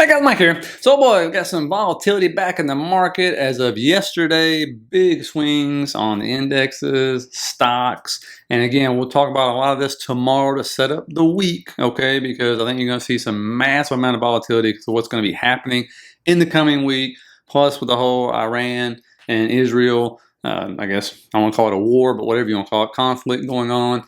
Hey guys, Mike here. So boy, we've got some volatility back in the market as of yesterday. Big swings on the indexes, stocks. And again, we'll talk about a lot of this tomorrow to set up the week, okay? Because I think you're going to see some massive amount of volatility to what's going to be happening in the coming week. Plus with the whole Iran and Israel, I guess I won't call it a war, but whatever you want to call it, conflict going on,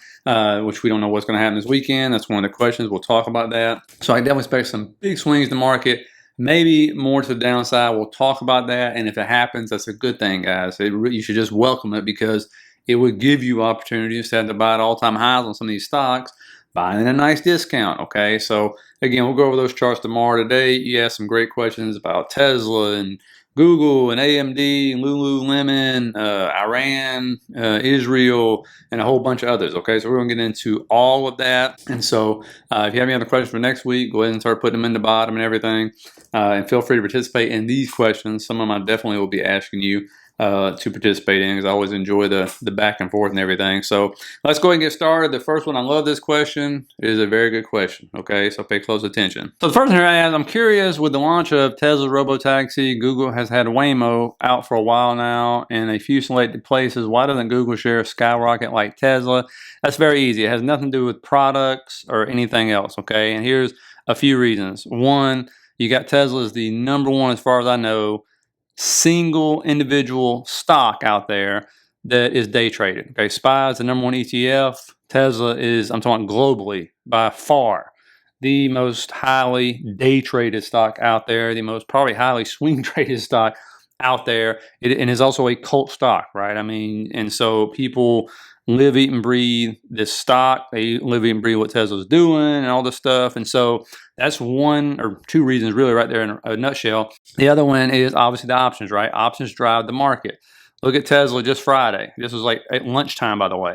which we don't know what's going to happen this weekend. That's one of the questions. We'll talk about that. So I definitely expect some big swings in the market, maybe more to the downside. We'll talk about that. And if it happens, that's a good thing, guys. You should just welcome it because it would give you opportunities to buy at all-time highs on some of these stocks, buying at a nice discount, okay? So again, we'll go over those charts tomorrow. Today, you asked some great questions about Tesla and Google and AMD, Lululemon, Iran, Israel, and a whole bunch of others, okay? So we're going to get into all of that. And so if you have any other questions for next week, go ahead and start putting them in the bottom and everything. And feel free to participate in these questions. Some of them I definitely will be asking you to participate in because I always enjoy the back and forth and everything. So let's go ahead and get started. The first one, I love this question. It is a very good question, okay? So pay close attention. So the first thing I ask, I'm curious, with the launch of Tesla's robotaxi, Google has had Waymo out for a while now in a few selected places. Why doesn't Google share skyrocket like Tesla? That's very easy. It has nothing to do with products or anything else, okay? And here's a few reasons. One, you got Tesla as the #1, as far as I know, single individual stock out there that is day traded. Okay, SPY is the #1 ETF. Tesla is, I'm talking globally, by far the most highly day traded stock out there, the most probably highly swing traded stock out there. And is also a cult stock, right? I mean, and so people live, eat, and breathe this stock. They live, eat, and breathe what Tesla's doing and all this stuff. And so that's one or two reasons really right there in a nutshell. The other one is obviously the options, right? Options drive the market. Look at Tesla just Friday. This was like at lunchtime, by the way.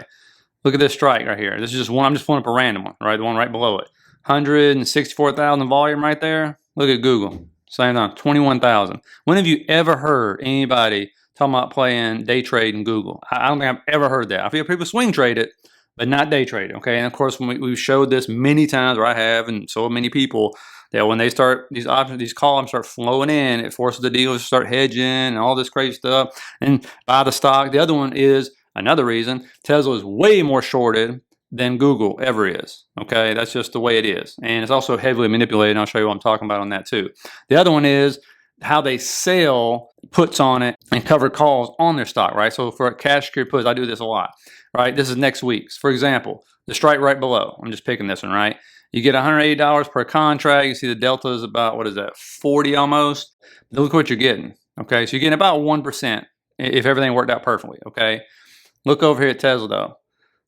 Look at this strike right here. This is just one. I'm just pulling up a random one, right? The one right below it. 164,000 volume right there. Look at Google. Same time, 21,000. When have you ever heard anybody talking about playing day trade in Google? I don't think I've ever heard that. I feel people swing trade it, but not day trade, okay? And of course, when we've showed this many times, or I have, and so many people, that when they start, these options, these columns start flowing in, it forces the dealers to start hedging and all this crazy stuff and buy the stock. The other one is, another reason, Tesla is way more shorted than Google ever is, okay? That's just the way it is. And it's also heavily manipulated, and I'll show you what I'm talking about on that too. The other one is how they sell puts on it and cover calls on their stock, right? So for cash secured puts, I do this a lot, right? This is next week's. For example, the strike right below, I'm just picking this one, right? You get $180 per contract. You see the delta is about, what is that, 40 almost? Look what you're getting, okay? So you're getting about 1% if everything worked out perfectly, okay? Look over here at Tesla though,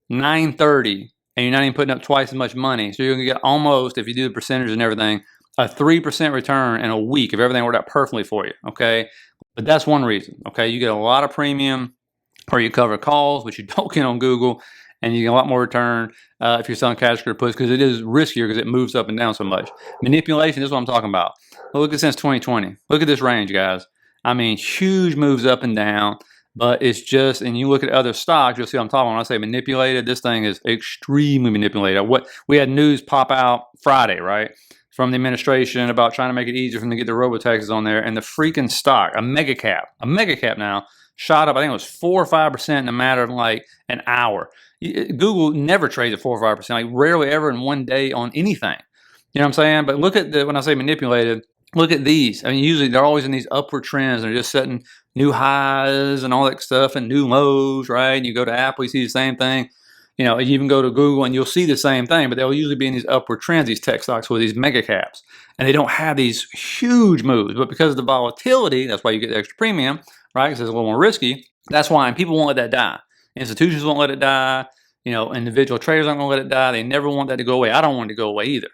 930, and you're not even putting up twice as much money. So you're gonna get almost, if you do the percentage and everything, a 3% return in a week if everything worked out perfectly for you, okay? But that's one reason, okay? You get a lot of premium or you cover calls, which you don't get on Google, and you get a lot more return if you're selling cash secured puts because it is riskier because it moves up and down so much. Manipulation, this is what I'm talking about. Look at since 2020. Look at this range, guys. I mean, huge moves up and down, but it's just, and you look at other stocks, you'll see what I'm talking about. When I say manipulated, this thing is extremely manipulated. What we had news pop out Friday, right? From the administration about trying to make it easier for them to get their robo-taxis on there. And the freaking stock, a mega cap now, shot up, I think it was 4 or 5% in a matter of like an hour. Google never trades at 4 or 5%, like rarely ever in one day on anything. You know what I'm saying? But look at when I say manipulated, look at these. I mean, usually they're always in these upward trends. They're just setting new highs and all that stuff and new lows, right? And you go to Apple, you see the same thing. You know, you even go to Google and you'll see the same thing, but they'll usually be in these upward trends, these tech stocks with these mega caps. And they don't have these huge moves, but because of the volatility, that's why you get the extra premium, right? Because it's a little more risky. That's why, and people won't let that die. Institutions won't let it die. You know, individual traders aren't going to let it die. They never want that to go away. I don't want it to go away either,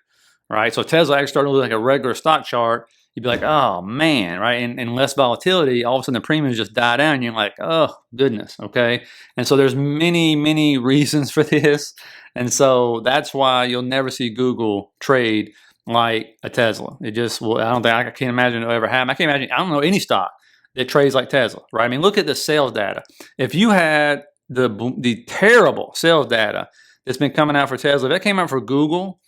right? So Tesla actually started to look like a regular stock chart. You'd be like, oh man, right? And less volatility, all of a sudden the premiums just die down and you're like, oh goodness, okay? And so there's many reasons for this. And so that's why you'll never see Google trade like a Tesla. It just, well, I can't imagine it'll ever happen. I don't know any stock that trades like Tesla, right? I mean, look at the sales data. If you had the terrible sales data that's been coming out for Tesla, if that came out for Google,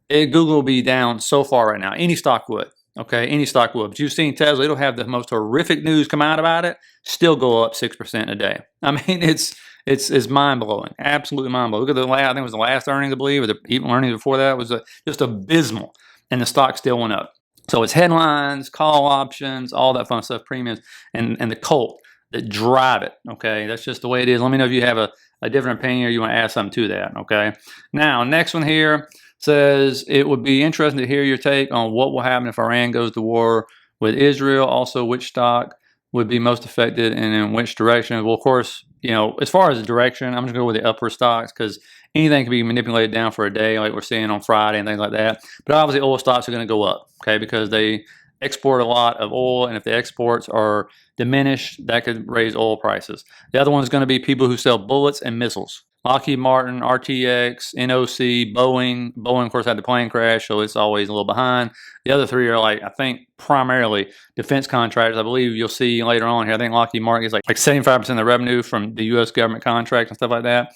Google will be down so far right now. Any stock would. Okay, any stock will. But you've seen Tesla, it'll have the most horrific news come out about it, still go up 6% a day. I mean, it's mind blowing, absolutely mind blowing. Look at the last, I think it was the last earnings, I believe, or the even earnings before that was just abysmal, and the stock still went up. So it's headlines, call options, all that fun stuff, premiums, and the cult that drive it. Okay, that's just the way it is. Let me know if you have a different opinion or you want to add something to that. Okay, now next one here says it would be interesting to hear your take on what will happen if Iran goes to war with Israel. Also, which stock would be most affected and in which direction? Well, of course, you know, as far as the direction, I'm just going to go with the upper stocks because anything can be manipulated down for a day, like we're seeing on Friday and things like that. But obviously, oil stocks are going to go up, okay, because they export a lot of oil, and if the exports are diminished, that could raise oil prices. The other one is going to be people who sell bullets and missiles. Lockheed Martin, RTX, NOC, Boeing. Boeing, of course, had the plane crash, so it's always a little behind. The other three are like, I think, primarily defense contractors. I believe you'll see later on here, I think Lockheed Martin gets like 75% of the revenue from the U.S. government contracts and stuff like that,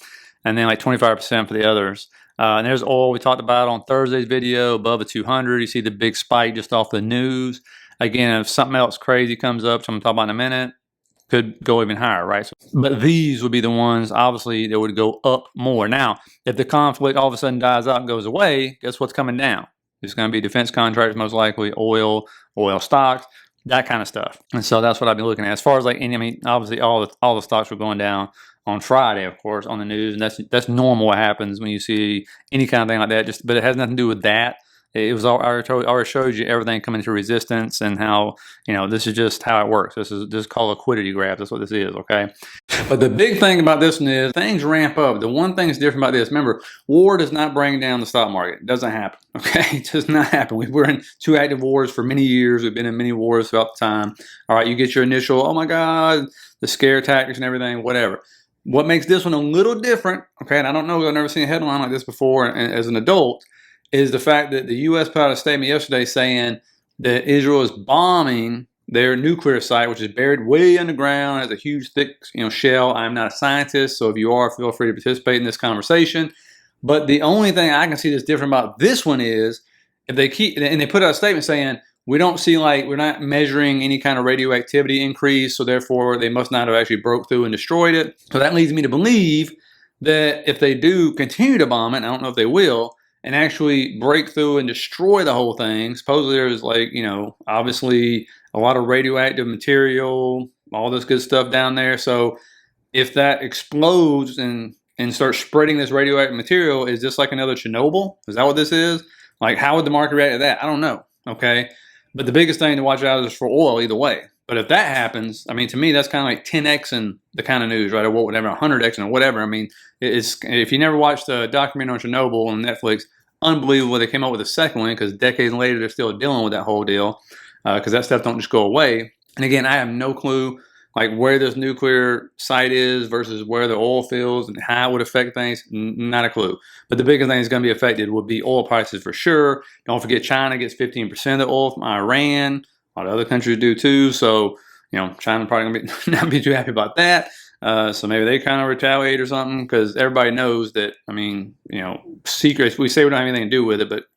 and then like 25% for the others. And there's oil we talked about on Thursday's video, above a 200. You see the big spike just off the news. Again, if something else crazy comes up, which I'm going to talk about in a minute, could go even higher, right? So, but these would be the ones, obviously, that would go up more. Now, if the conflict all of a sudden dies out and goes away, guess what's coming down? It's going to be defense contractors, most likely, oil stocks, that kind of stuff. And so that's what I've been looking at. As far as like, I mean, obviously, all the stocks were going down on Friday, of course, on the news, and that's normal. What happens when you see any kind of thing like that? But it has nothing to do with that. It was I already showed you everything coming to resistance and how, you know, this is just how it works. This is just called liquidity graph. That's what this is, okay? But the big thing about this one is things ramp up. The one thing that's different about this, remember, war does not bring down the stock market. It doesn't happen, okay? It does not happen. We were in 2 active wars for many years. We've been in many wars throughout the time. All right, you get your initial, oh my God, the scare tactics and everything, whatever. What makes this one a little different, okay, and I don't know, I've never seen a headline like this before as an adult, is the fact that the U.S. put out a statement yesterday saying that Israel is bombing their nuclear site, which is buried way underground, has a huge, thick, shell. I'm not a scientist, so if you are, feel free to participate in this conversation. But the only thing I can see that's different about this one is if they put out a statement saying we don't see we're not measuring any kind of radioactivity increase, so therefore they must not have actually broke through and destroyed it. So that leads me to believe that if they do continue to bomb it, I don't know if they will, and actually break through and destroy the whole thing. Supposedly there's obviously a lot of radioactive material, all this good stuff down there. So if that explodes and starts spreading this radioactive material, is this like another Chernobyl? Is that what this is? Like, how would the market react to that? I don't know, okay? But the biggest thing to watch out is for oil either way. But if that happens, I mean, to me, that's kind of like 10x in the kind of news, right? Or whatever, 100x or whatever. I mean, if you never watched the documentary on Chernobyl on Netflix, unbelievable they came up with a second one because decades later they're still dealing with that whole deal because that stuff don't just go away. And again, I have no clue like where this nuclear site is versus where the oil fields and how it would affect things. Not a clue. But the biggest thing that's going to be affected would be oil prices for sure. Don't forget China gets 15% of the oil from Iran. A lot of other countries do too. So, China probably going to not be too happy about that. So maybe they kind of retaliate or something because everybody knows that, secrets, we say we don't have anything to do with it, but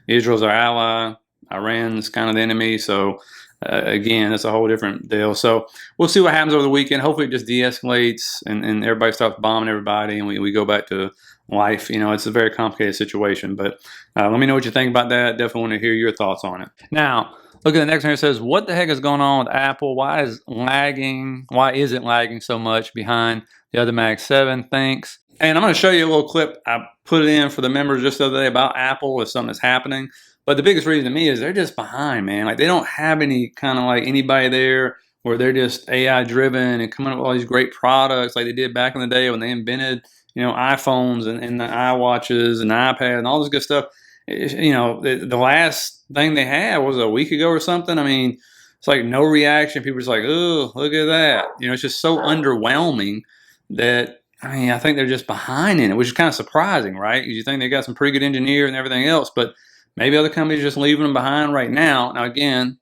Israel's our ally, Iran's kind of the enemy. So again, that's a whole different deal. So we'll see what happens over the weekend. Hopefully it just de-escalates and everybody stops bombing everybody and we go back to life. It's a very complicated situation, but let me know what you think about that. Definitely want to hear your thoughts on it. Now, look at the next one. It says, what the heck is going on with Apple? Why is it lagging so much behind the other Mag 7? Thanks. And I'm going to show you a little clip I put it in for the members just the other day about Apple if something is happening. But the biggest reason to me is they're just behind, man. Like they don't have any kind of like anybody there where they're just AI driven and coming up with all these great products like they did back in the day when they invented, iPhones and the iWatches and the iPad and all this good stuff. The last thing they had was a week ago or something. It's like no reaction. People are just like, oh, look at that. It's just so underwhelming that, I think they're just behind in it, which is kind of surprising, right? You think they got some pretty good engineers and everything else, but maybe other companies are just leaving them behind right now. Now, again,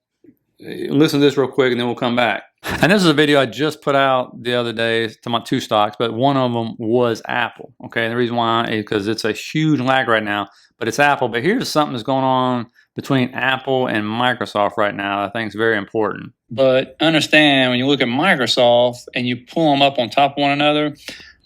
listen to this real quick and then we'll come back. And this is a video I just put out the other day to my 2 stocks, but one of them was Apple. Okay, and the reason why is because it's a huge lag right now, but it's Apple. But here's something that's going on between Apple and Microsoft right now that I think is very important. But understand, when you look at Microsoft and you pull them up on top of one another,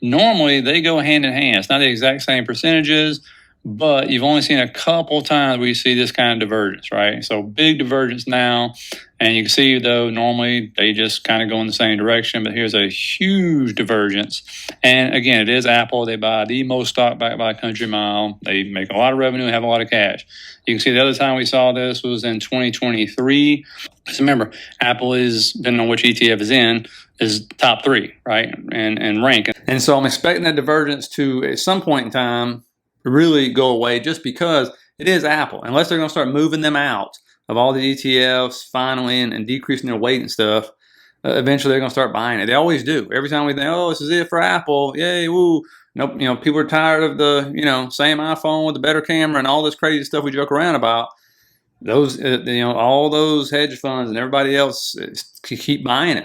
normally they go hand in hand. It's not the exact same percentages, but you've only seen a couple times where you see this kind of divergence, right? So big divergence now. And you can see, though, normally they just kind of go in the same direction, but here's a huge divergence. And again, it is Apple. They buy the most stock back by a country mile. They make a lot of revenue and have a lot of cash. You can see the other time we saw this was in 2023. Because remember, Apple is, depending on which ETF is top 3, right? And rank. And so I'm expecting that divergence to, at some point in time, really go away, just because it is Apple. Unless they're going to start moving them out of all the ETFs finally and decreasing their weight and stuff, eventually they're going to start buying it. They always do. Every time we think, oh, this is it for Apple, yay, woo. Nope, people are tired of the, same iPhone with the better camera and all this crazy stuff we joke around about. Those, all those hedge funds and everybody else keep buying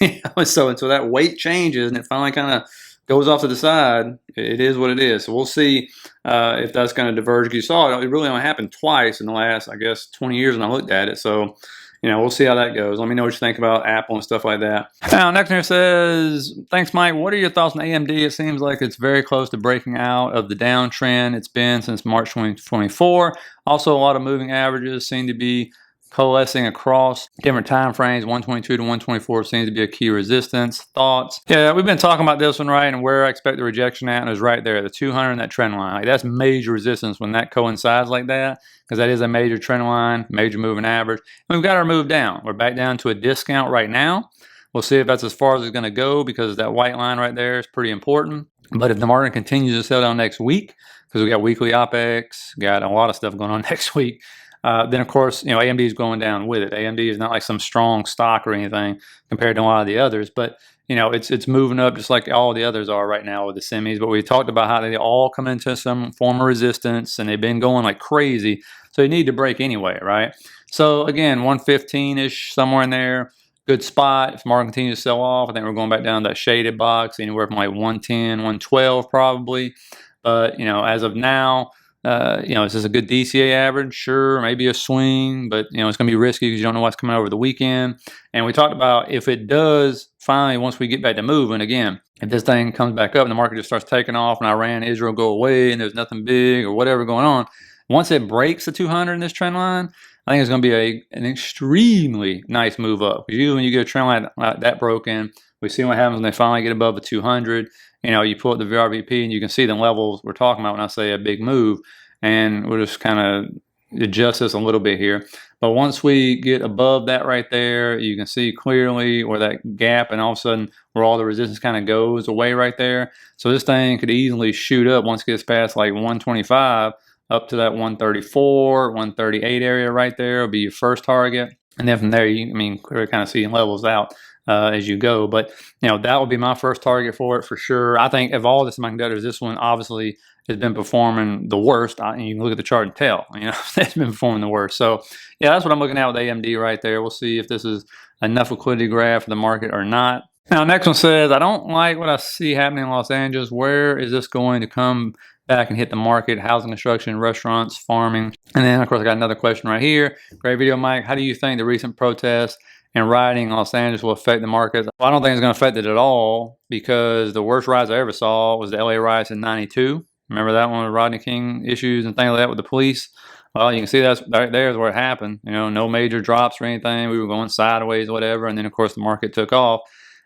it. So until that weight changes and it finally kind of goes off to the side, it is what it is. So we'll see if that's going to diverge. You saw it really only happened twice in the last, I guess, 20 years when I looked at it. So, we'll see how that goes. Let me know what you think about Apple and stuff like that. Now, next here says, thanks, Mike. What are your thoughts on AMD? It seems like it's very close to breaking out of the downtrend it's been since March 2024. Also, a lot of moving averages seem to be coalescing across different time frames. 122 to 124 seems to be a key resistance. Thoughts? Yeah, we've been talking about this one, right? And where I expect the rejection at is right there, the 200 and that trend line. Like, that's major resistance when that coincides like that, because that is a major trend line, major moving average. And we've got our move down. We're back down to a discount right now. We'll see if that's as far as it's going to go, because that white line right there is pretty important. But if the market continues to sell down next week, because we got weekly OPEX, got a lot of stuff going on next week, then of course, AMD is going down with it. AMD is not like some strong stock or anything compared to a lot of the others, but it's moving up just like all the others are right now with the semis. But we talked about how they all come into some form of resistance and they've been going like crazy. So you need to break anyway, right? So again, 115-ish, somewhere in there, good spot. If market continues to sell off, I think we're going back down to that shaded box, anywhere from like 110, 112 probably. But as of now, is this a good DCA average? Sure, maybe a swing, but it's going to be risky because you don't know what's coming over the weekend. And we talked about if it does finally, once we get back to moving again, if this thing comes back up and the market just starts taking off and Iran, Israel go away and there's nothing big or whatever going on, once it breaks the 200 in this trend line, I think it's going to be an extremely nice move up. Because usually when you get a trend line like that broken, we see what happens when they finally get above the 200. You pull up the VRVP and you can see the levels we're talking about when I say a big move. And we'll just kind of adjust this a little bit here. But once we get above that right there, you can see clearly where that gap and all of a sudden where all the resistance kind of goes away right there. So this thing could easily shoot up once it gets past like 125 up to that 134, 138 area right there will be your first target. And then from there, we're kind of seeing levels out as you go. But, that will be my first target for it for sure. I think of all the semiconductors, this one obviously has been performing the worst. You can look at the chart and tell, it's been performing the worst. So, yeah, that's what I'm looking at with AMD right there. We'll see if this is enough liquidity grab for the market or not. Now, next one says, I don't like what I see happening in Los Angeles. Where is this going to come back and hit the market? Housing, construction, restaurants, farming. And then, of course, I got another question right here. Great video, Mike. How do you think the recent protests and rioting in Los Angeles will affect the market? Well, I don't think it's going to affect it at all, because the worst riots I ever saw was the LA riots in '92. Remember that one with Rodney King issues and things like that with the police? Well, you can see that's right there is where it happened. No major drops or anything. We were going sideways or whatever. And then, of course, the market took off.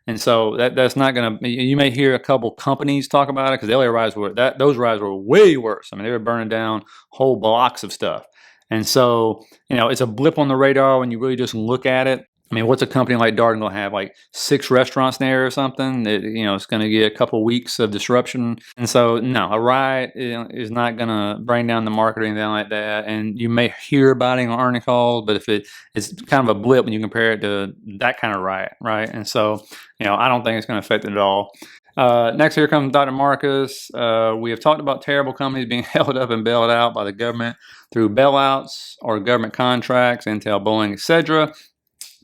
And so that's not going to, you may hear a couple companies talk about it, because the LA riots those riots were way worse. They were burning down whole blocks of stuff. And so, it's a blip on the radar when you really just look at it. What's a company like Darden going to have? Like 6 restaurants there or something? It's going to get a couple weeks of disruption. And so, no, a riot is not going to bring down the market or anything like that. And you may hear about it on earnings calls, but if it's kind of a blip when you compare it to that kind of riot, right? And so, I don't think it's going to affect it at all. Next, here comes Dr. Marcus. We have talked about terrible companies being held up and bailed out by the government through bailouts or government contracts, Intel, Boeing, etc.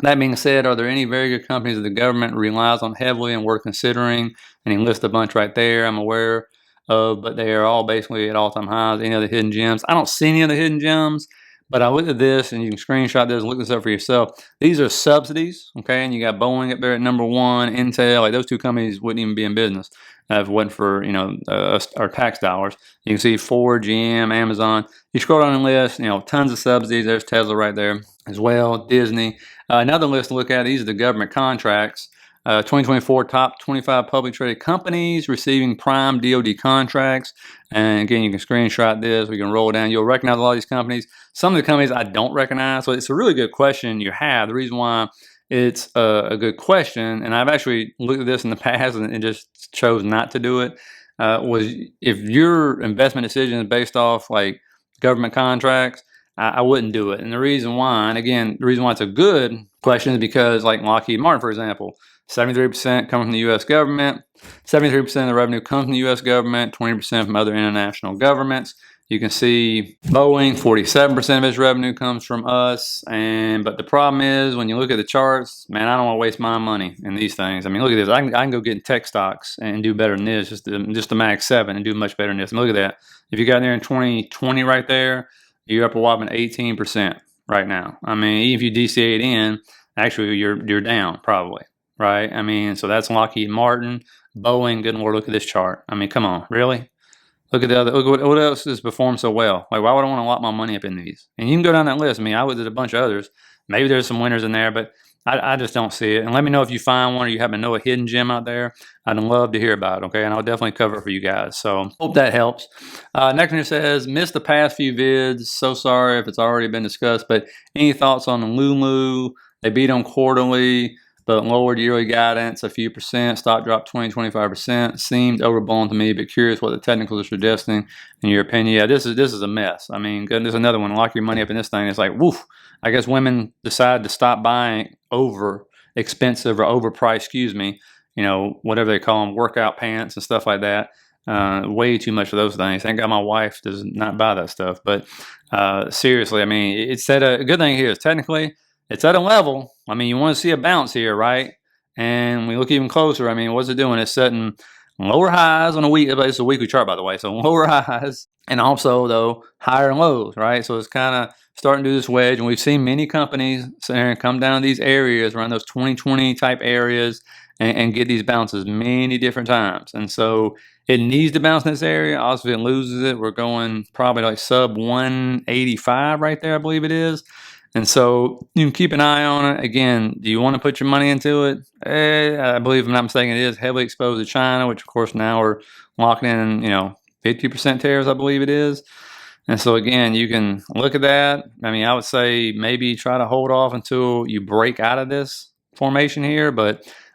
That being said, are there any very good companies that the government relies on heavily and worth considering? And he lists a bunch right there I'm aware of, but they are all basically at all-time highs. Any other hidden gems? I don't see any other hidden gems, but I looked at this, and you can screenshot this and look this up for yourself. These are subsidies, okay? And you got Boeing up there at number one, Intel. Like those two companies wouldn't even be in business if it wasn't for our tax dollars. You can see Ford, GM, Amazon. You scroll down the list, tons of subsidies. There's Tesla right there as well, Disney. Another list to look at, these are the government contracts. 2024 top 25 publicly traded companies receiving prime DoD contracts. And again, you can screenshot this. We can roll down. You'll recognize a lot of these companies. Some of the companies I don't recognize. So it's a really good question you have. The reason why it's a good question, and I've actually looked at this in the past and just chose not to do it, was if your investment decision is based off like government contracts, I wouldn't do it. And the reason why, and again, the reason why it's a good question is because like Lockheed Martin, for example, 73% come from the U.S. government, 73% of the revenue comes from the U.S. government, 20% from other international governments. You can see Boeing, 47% of its revenue comes from us. But the problem is when you look at the charts, man, I don't want to waste my money in these things. I mean, look at this. I can go get in tech stocks and do better than this, just the Mag 7 and do much better than this. I mean, look at that. If you got there in 2020 right there, you're up a whopping 18% right now. I mean, even if you DCA it in, actually you're down probably, right? I mean, so that's Lockheed Martin, Boeing. Good Lord, look at this chart. I mean, come on, really? Look at the other. Look what else has performed so well. Like, why would I want to lock my money up in these? And you can go down that list. I mean, I looked at a bunch of others. Maybe there's some winners in there, but I just don't see it. And let me know if you find one or you happen to know a hidden gem out there. I'd love to hear about it, okay? And I'll definitely cover it for you guys. So hope that helps. Next one says, missed the past few vids. So sorry if it's already been discussed, but any thoughts on the Lulu? They beat them quarterly, but lowered yearly guidance a few percent. Stock dropped 20-25%. Seemed overblown to me, but curious what the technicals are suggesting in your opinion. Yeah, this is a mess. I mean, there's another one. Lock your money up in this thing. It's like, woof. I guess women decide to stop buying over expensive or overpriced, whatever they call them, workout pants and stuff like that. Way too much for those things. Thank God my wife does not buy that stuff. But seriously, I mean, it's at a good thing here is technically it's at a level. I mean, you want to see a bounce here, right? And we look even closer. I mean, what's it doing? It's setting lower highs on a week. It's a weekly chart, by the way. So lower highs and also, though, higher lows, right? So it's kind of starting to do this wedge. And we've seen many companies sit there and come down to these areas, around those 2020 type areas, and get these bounces many different times. And so it needs to bounce in this area. Also, if it loses it, we're going probably like sub 185 right there, I believe it is. And so you can keep an eye on it. Again, do you want to put your money into it? I believe, if I'm not mistaken, it is heavily exposed to China, which, of course, now we're locking in, 50% tariffs, I believe it is. And so, again, you can look at that. I mean, I would say maybe try to hold off until you break out of this formation here,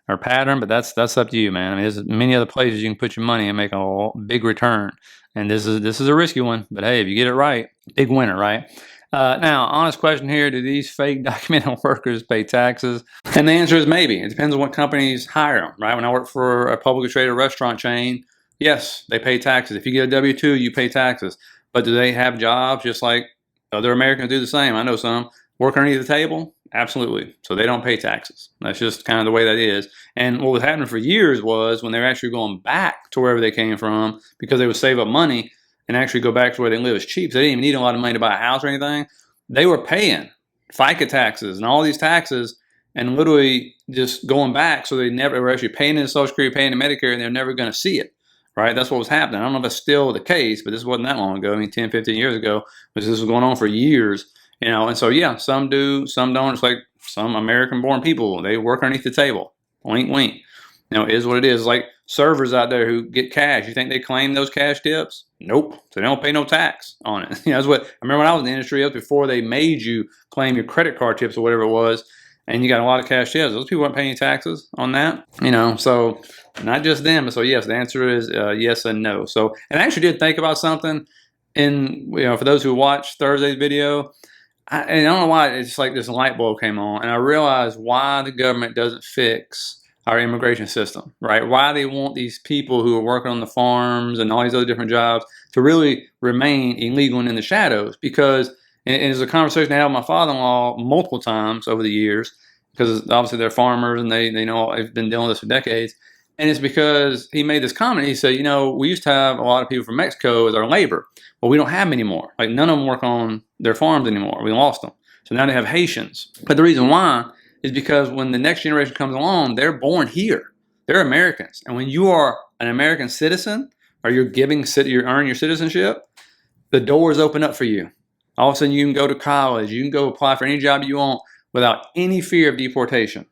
or pattern, but that's up to you, man. I mean, there's many other places you can put your money and make a big return. And this is a risky one, but hey, if you get it right, big winner, right? Now, honest question here, do these fake documented workers pay taxes? And the answer is maybe. It depends on what companies hire them, right? When I work for a publicly traded restaurant chain, yes, they pay taxes. If you get a W-2, you pay taxes. But do they have jobs just like other Americans do the same? I know some. Work underneath the table? Absolutely. So they don't pay taxes. That's just kind of the way that is. And what was happening for years was when they were actually going back to wherever they came from because they would save up money and actually go back to where they live as cheap. So they didn't even need a lot of money to buy a house or anything. They were paying FICA taxes and all these taxes and literally just going back. So they never were actually paying into Social Security, paying into Medicare, and they're never going to see it, right? That's what was happening. I don't know if that's still the case, but this wasn't that long ago. I mean, 10, 15 years ago, this was going on for years, And so, yeah, some do, some don't. It's like some American-born people. They work underneath the table. Wink, wink. It is what it is. Like servers out there who get cash. You think they claim those cash tips? Nope. So they don't pay no tax on it. That's what I remember when I was in the industry. That was before they made you claim your credit card tips or whatever it was, and you got a lot of cash tips. Those people weren't paying taxes on that. So not just them. So yes, the answer is yes and no. So, and I actually did think about something. For those who watched Thursday's video, I don't know why. It's like this light bulb came on, and I realized why the government doesn't fix our immigration system, right? Why they want these people who are working on the farms and all these other different jobs to really remain illegal and in the shadows. Because, and it's a conversation I had with my father-in-law multiple times over the years, because obviously they're farmers and they know they've been dealing with this for decades. And it's because he made this comment. He said, you know, we used to have a lot of people from Mexico as our labor. Well, we don't have them anymore. Like, none of them work on their farms anymore. We lost them. So now they have Haitians. But the reason why is because when the next generation comes along, they're born here. They're Americans. And when you are an American citizen, or you're earning your citizenship, the doors open up for you. All of a sudden, you can go to college. You can go apply for any job you want without any fear of deportation.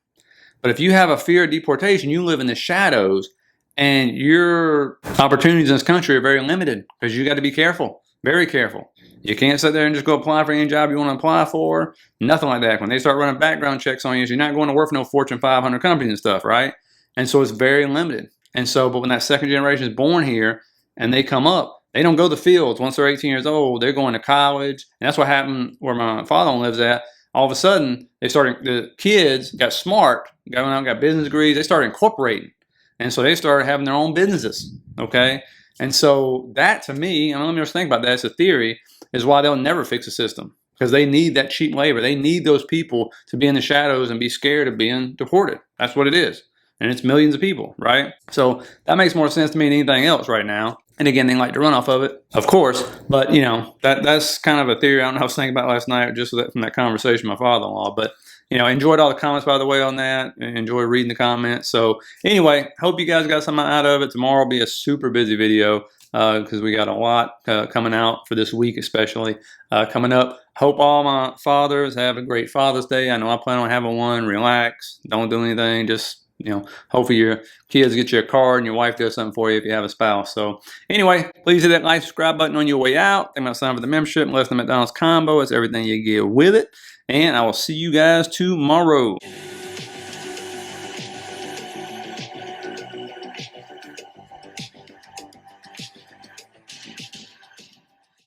But if you have a fear of deportation, you live in the shadows, and your opportunities in this country are very limited because you got to be careful, very careful. You can't sit there and just go apply for any job you want to apply for. Nothing like that. When they start running background checks on you, you're not going to work for no Fortune 500 companies and stuff, right? And so it's very limited. And so, but when that second generation is born here and they come up, they don't go to the fields. Once they're 18 years old, they're going to college. And that's what happened where my father lives at. All of a sudden, the kids got smart, got business degrees. They started incorporating. And so they started having their own businesses, okay? And so that, to me, and let me just think about that, it's a theory, is why they'll never fix the system. Because they need that cheap labor. They need those people to be in the shadows and be scared of being deported. That's what it is. And it's millions of people, right? So that makes more sense to me than anything else right now. And again, they like to run off of it, of course. But, you know, that's kind of a theory I was thinking about last night just from that conversation with my father-in-law. But, you know, enjoyed all the comments, by the way, on that. Enjoy reading the comments. So anyway, hope you guys got something out of it. Tomorrow will be a super busy video because we got a lot coming out for this week, especially coming up. Hope all my fathers have a great Father's Day. I know I plan on having one. Relax. Don't do anything. Just, you know, hopefully your kids get you a card and your wife does something for you if you have a spouse. So anyway, please hit that like, subscribe button on your way out. Think about signing up for the membership. Less than McDonald's combo. It's everything you get with it. And I will see you guys tomorrow.